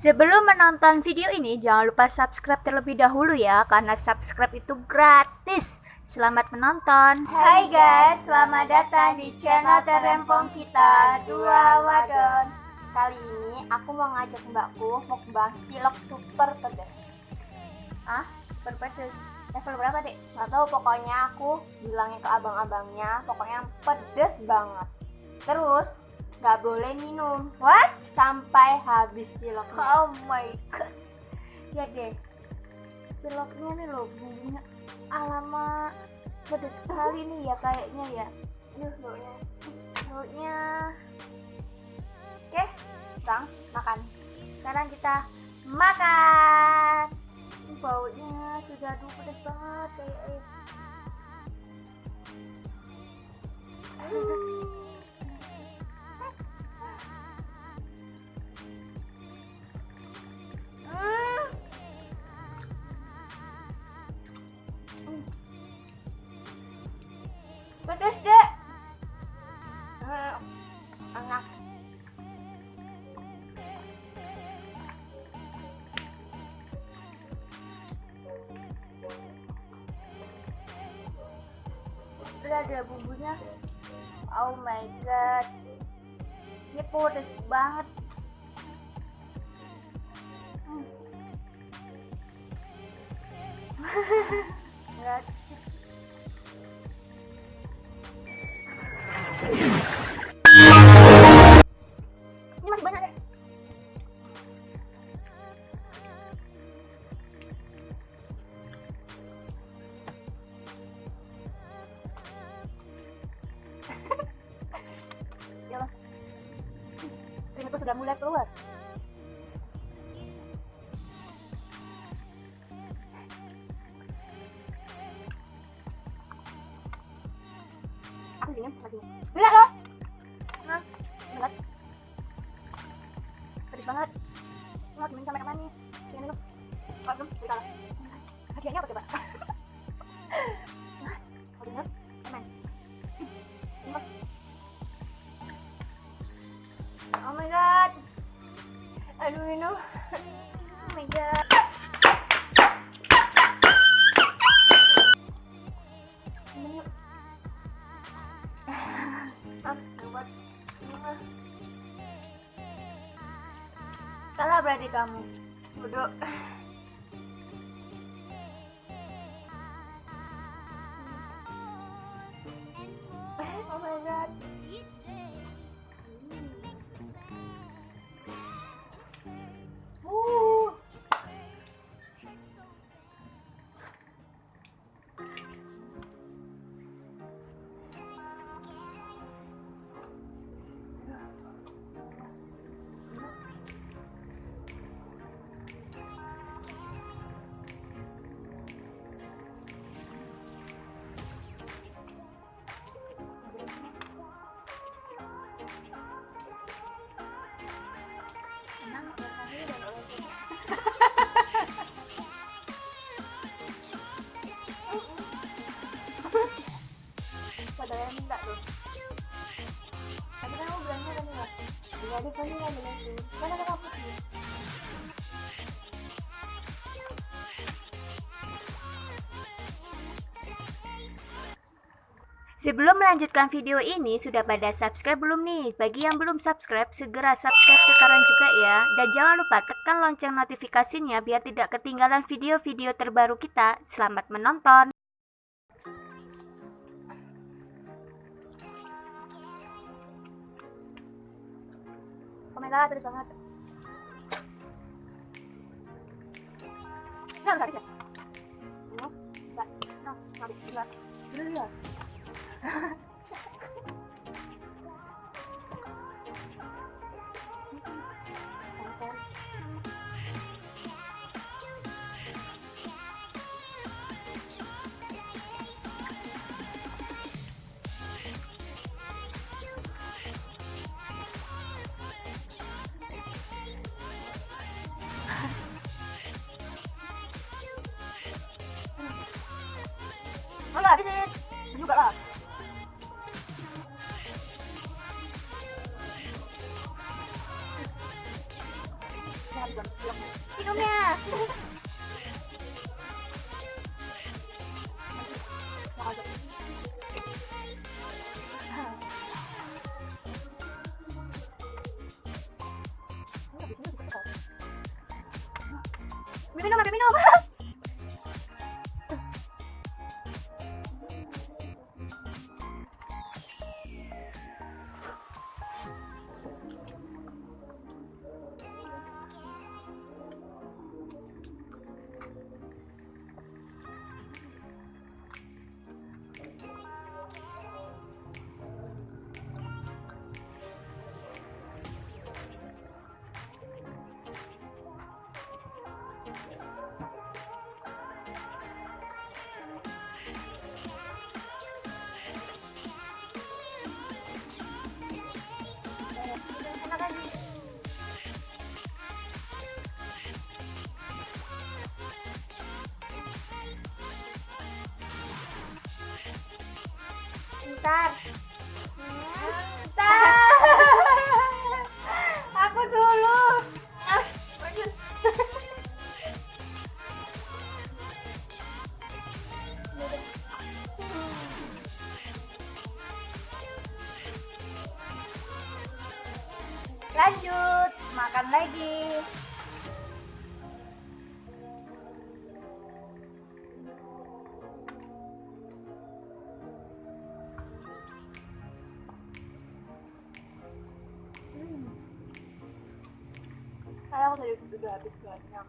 Sebelum menonton video ini, jangan lupa subscribe terlebih dahulu ya, karena subscribe itu gratis. Selamat menonton. Hai guys, selamat datang di channel terempong kita, Dua Wadon. Kali ini aku mau ngajak mbakku mukbang cilok super pedas. Super pedes. Level berapa dek? Gak tahu, pokoknya aku bilangnya ke abang-abangnya, pokoknya pedes banget. Terus gak boleh minum. What? Sampai habis ciloknya. Oh my god. Ya deh, ciloknya nih loh, bumbunya alamak pedes sekali nih ya kayaknya ya. Baunya. Baunya. Oke, Bang, makan. Sekarang kita makan. Baunya sudah pedas banget kayak pedas deh. Enak. Lihat ada bumbunya. Oh my god, ini pedas banget. Enggak. Ini masih banyak deh. Ya Allah, keringatku sudah mulai keluar. Aku dingin masih. Lihat loh. Nah, lihat. Pedes banget. Mau gimana sampai kapan nih? Sini dulu. Kalau belum, beri kalah. Hadiahnya apa coba? Mau dengar? Aman. Oh my god. Aduh, minum. Oh my god. Minum yuk. Buat. Salah berarti kamu. Bodoh. Oh my god. Tenang, rasanya dan oleh. Padahal yang minta tuh. Tapi kan aku bilangnya tadi nggak. Iya deh, kan nggak bilang tuh. Kan ada kamu sih. Sebelum melanjutkan video ini, sudah pada subscribe belum nih? Bagi yang belum subscribe, segera subscribe sekarang juga ya. Dan jangan lupa tekan lonceng notifikasinya biar tidak ketinggalan video-video terbaru kita. Selamat menonton. Oh my god, pedas banget. Nah, harus habis ya? Enggak. Nah, habis. Enggak. Dulu ya. Enggak, habisin. Juga lah. Minumnya. Minum. Enak lagi. Bentar. Aku dulu. Lanjut. Lanjut, makan lagi. Kayak aku tadi udah habis banyak.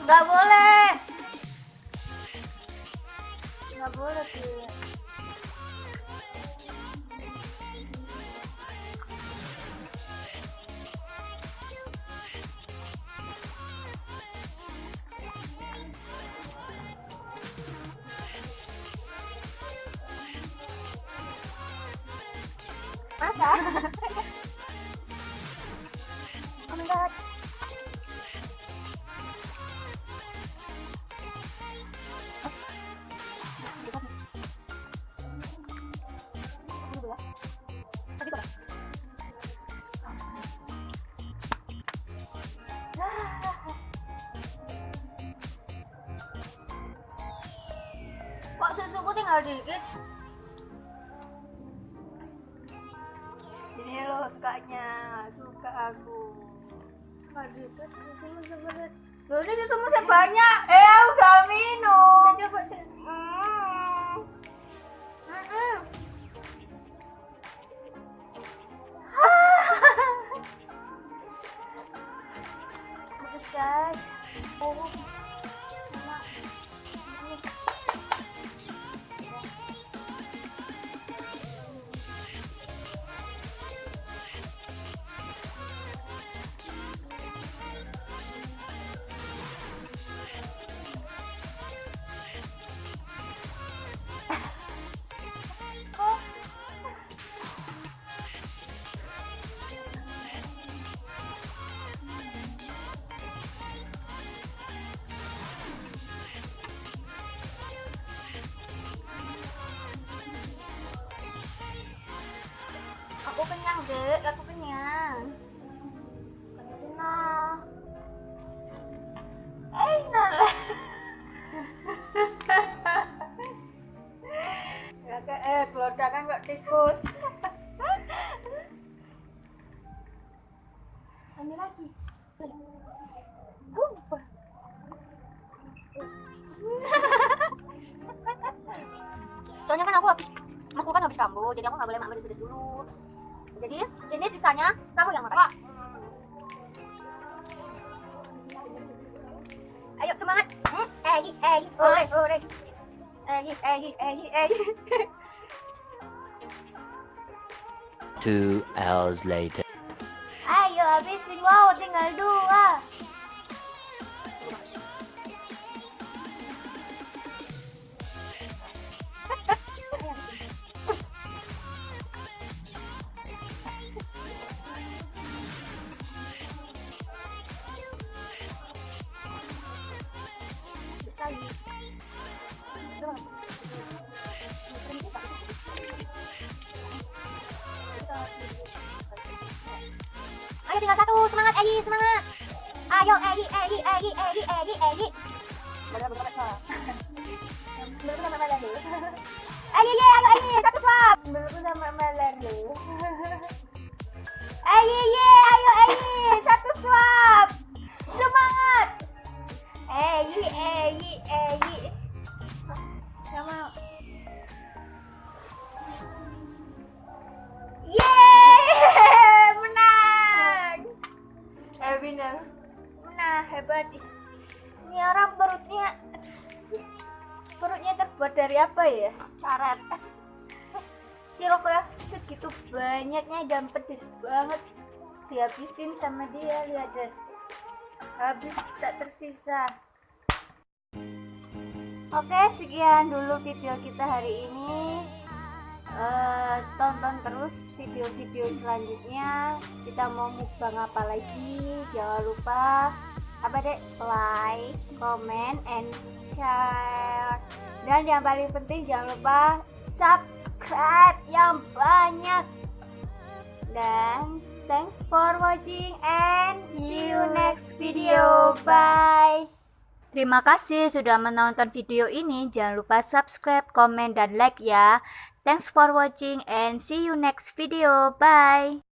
Nggak boleh. Nggak boleh tuh. Mata. Oh my god. Kok susuku tinggal dikit? Ini lo sukanya, suka aku. Tinggal dikit, susumu seberat. Loh ini susumu sebanyak. Udah minum. Saya coba sih. Bagus guys. Aku kenyang, Dek. Aku kenyang. Habisin lah. Enak lah. Ya kayak gelodakan kok tikus. Ambil lagi. Soalnya kan aku habis kamu, jadi aku nggak boleh ambil pedes dulu. Jadi ini sisanya kamu yang makan. Ayo semangat. Ore. 2 hours later. Ayo habisin, wow tinggal 2. Sekali. Ayo tinggal 1, semangat Egi, semangat. Ayo Egi. Belum sama Malar dulu. Ayo Egi, 1 swap. Belum sama Malar dulu. Ayo Egi, 1 swap. Semangat. Egi. Sama. Yeay, menang. Winner. Menang, hebat. Ini orang perutnya terbuat dari apa ya? Karet. Cilok yang segitu banyaknya dan pedes banget. Dihabisin sama dia, lihat deh. Habis tak tersisa. Oke, sekian dulu video kita hari ini. Tonton terus video-video selanjutnya. Kita mau mukbang apa lagi? Jangan lupa like, comment, and share. Dan yang paling penting jangan lupa subscribe yang banyak. Dan thanks for watching and see you next video. Bye. Terima kasih sudah menonton video ini. Jangan lupa subscribe, komen, dan like ya. Thanks for watching and see you next video. Bye.